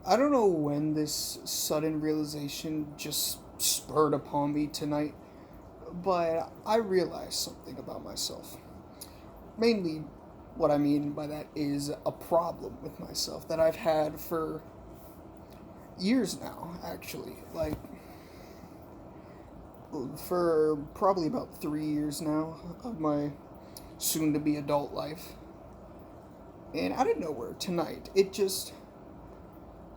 I don't know when this sudden realization just spurred upon me tonight, but I realized something about myself. Mainly, what I mean by that is a problem with myself that I've had for years now, actually. Like, for probably about 3 years now of my soon to be adult life. And out of nowhere, tonight,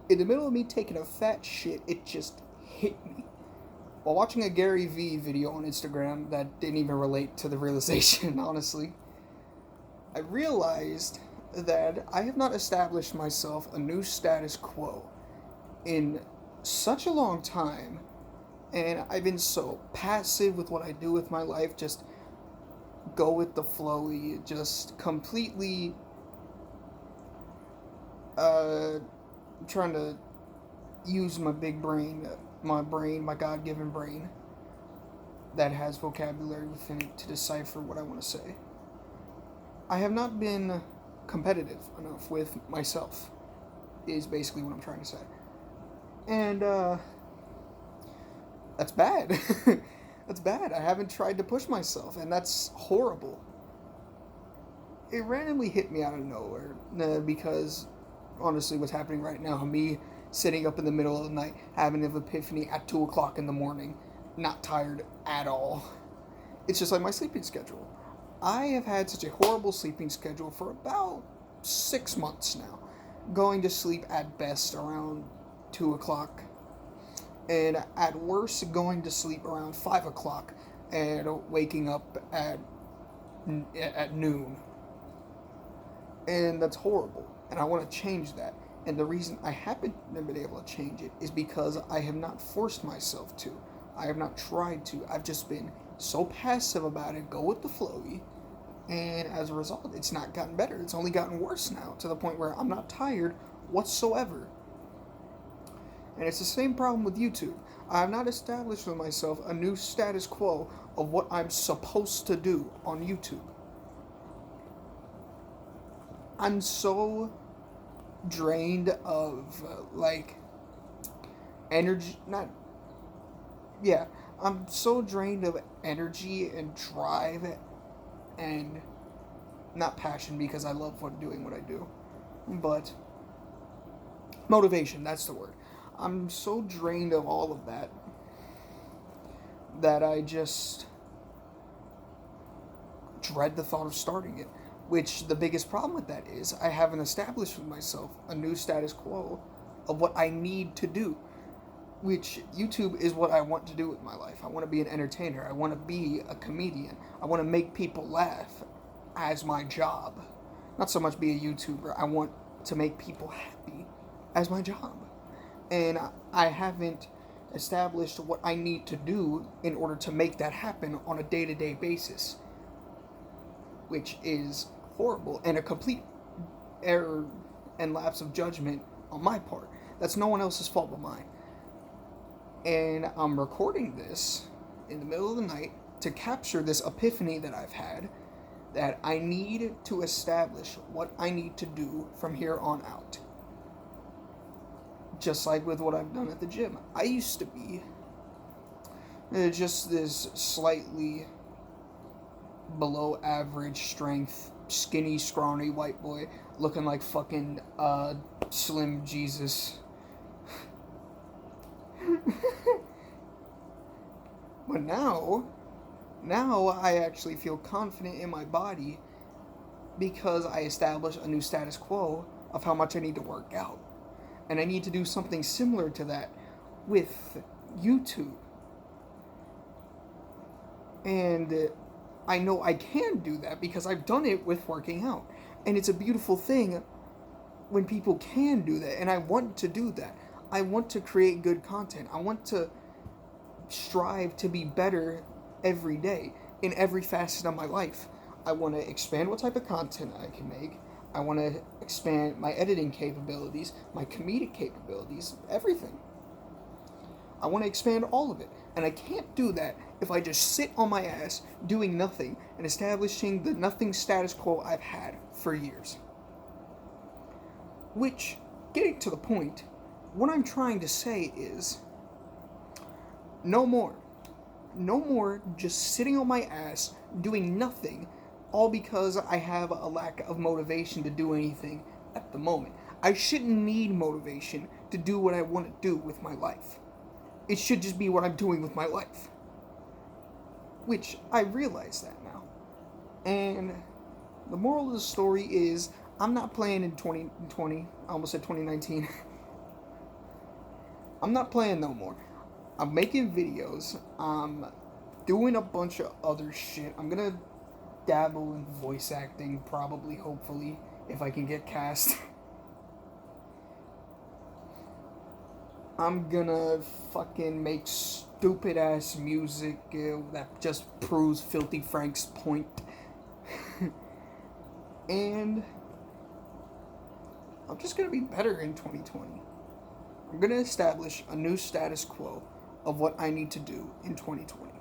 in the middle of me taking a fat shit, it just hit me. While watching a Gary Vee video on Instagram that didn't even relate to the realization, honestly, I realized that I have not established myself a new status quo in such a long time, and I've been so passive with what I do with my life, just go with the flowy, just completely uh, trying to use my big brain, my God given brain that has vocabulary within it to decipher what I want to say. I have not been competitive enough with myself, is basically what I'm trying to say. And, that's bad. That's bad. I haven't tried to push myself, and that's horrible. It randomly hit me out of nowhere because, honestly, what's happening right now, me sitting up in the middle of the night, having an epiphany at 2 o'clock in the morning, not tired at all. It's just like my sleeping schedule. I have had such a horrible sleeping schedule for about 6 months now. Going to sleep at best around 2 o'clock, and at worst, going to sleep around 5 o'clock and waking up at noon. And that's horrible, and I want to change that. And the reason I haven't been able to change it is because I have not forced myself to. I have not tried to. I've just been so passive about it, go with the flowy, and as a result, it's not gotten better. It's only gotten worse now, to the point where I'm not tired whatsoever. And it's the same problem with YouTube. I have not established for myself a new status quo of what I'm supposed to do on YouTube. I'm so drained of, energy, not, yeah, I'm so drained of energy and drive and not passion because I love doing what I do, but motivation, that's the word. I'm so drained of all of that I just dread the thought of starting it. Which the biggest problem with that is I haven't established for myself a new status quo of what I need to do. Which YouTube is what I want to do with my life. I want to be an entertainer. I want to be a comedian. I want to make people laugh as my job. Not so much be a YouTuber. I want to make people happy as my job. And I haven't established what I need to do in order to make that happen on a day-to-day basis, which is horrible and a complete error and lapse of judgment on my part. That's no one else's fault but mine. And I'm recording this in the middle of the night to capture this epiphany that I've had, that I need to establish what I need to do from here on out. Just like with what I've done at the gym. I used to be just this slightly below average strength, skinny, scrawny white boy looking like fucking Slim Jesus. But now I actually feel confident in my body because I established a new status quo of how much I need to work out. And I need to do something similar to that with YouTube. And I know I can do that because I've done it with working out. And it's a beautiful thing when people can do that. And I want to do that. I want to create good content. I want to strive to be better every day in every facet of my life. I want to expand what type of content I can make. I want to expand my editing capabilities, my comedic capabilities, everything. I want to expand all of it. And I can't do that if I just sit on my ass doing nothing and establishing the nothing status quo I've had for years. Which, getting to the point, what I'm trying to say is, no more. No more just sitting on my ass doing nothing, all because I have a lack of motivation to do anything at the moment. I shouldn't need motivation to do what I want to do with my life. It should just be what I'm doing with my life. Which, I realize that now. And the moral of the story is, I'm not playing in 2020. I almost said 2019. I'm not playing no more. I'm making videos. I'm doing a bunch of other shit. I'm gonna dabble in voice acting, probably, hopefully, if I can get cast. I'm gonna fucking make stupid ass music that just proves Filthy Frank's point. And I'm just gonna be better in 2020. I'm gonna establish a new status quo of what I need to do in 2020.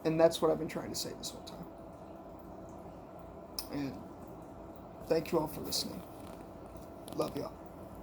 And that's what I've been trying to say this whole time. And thank you all for listening. Love y'all.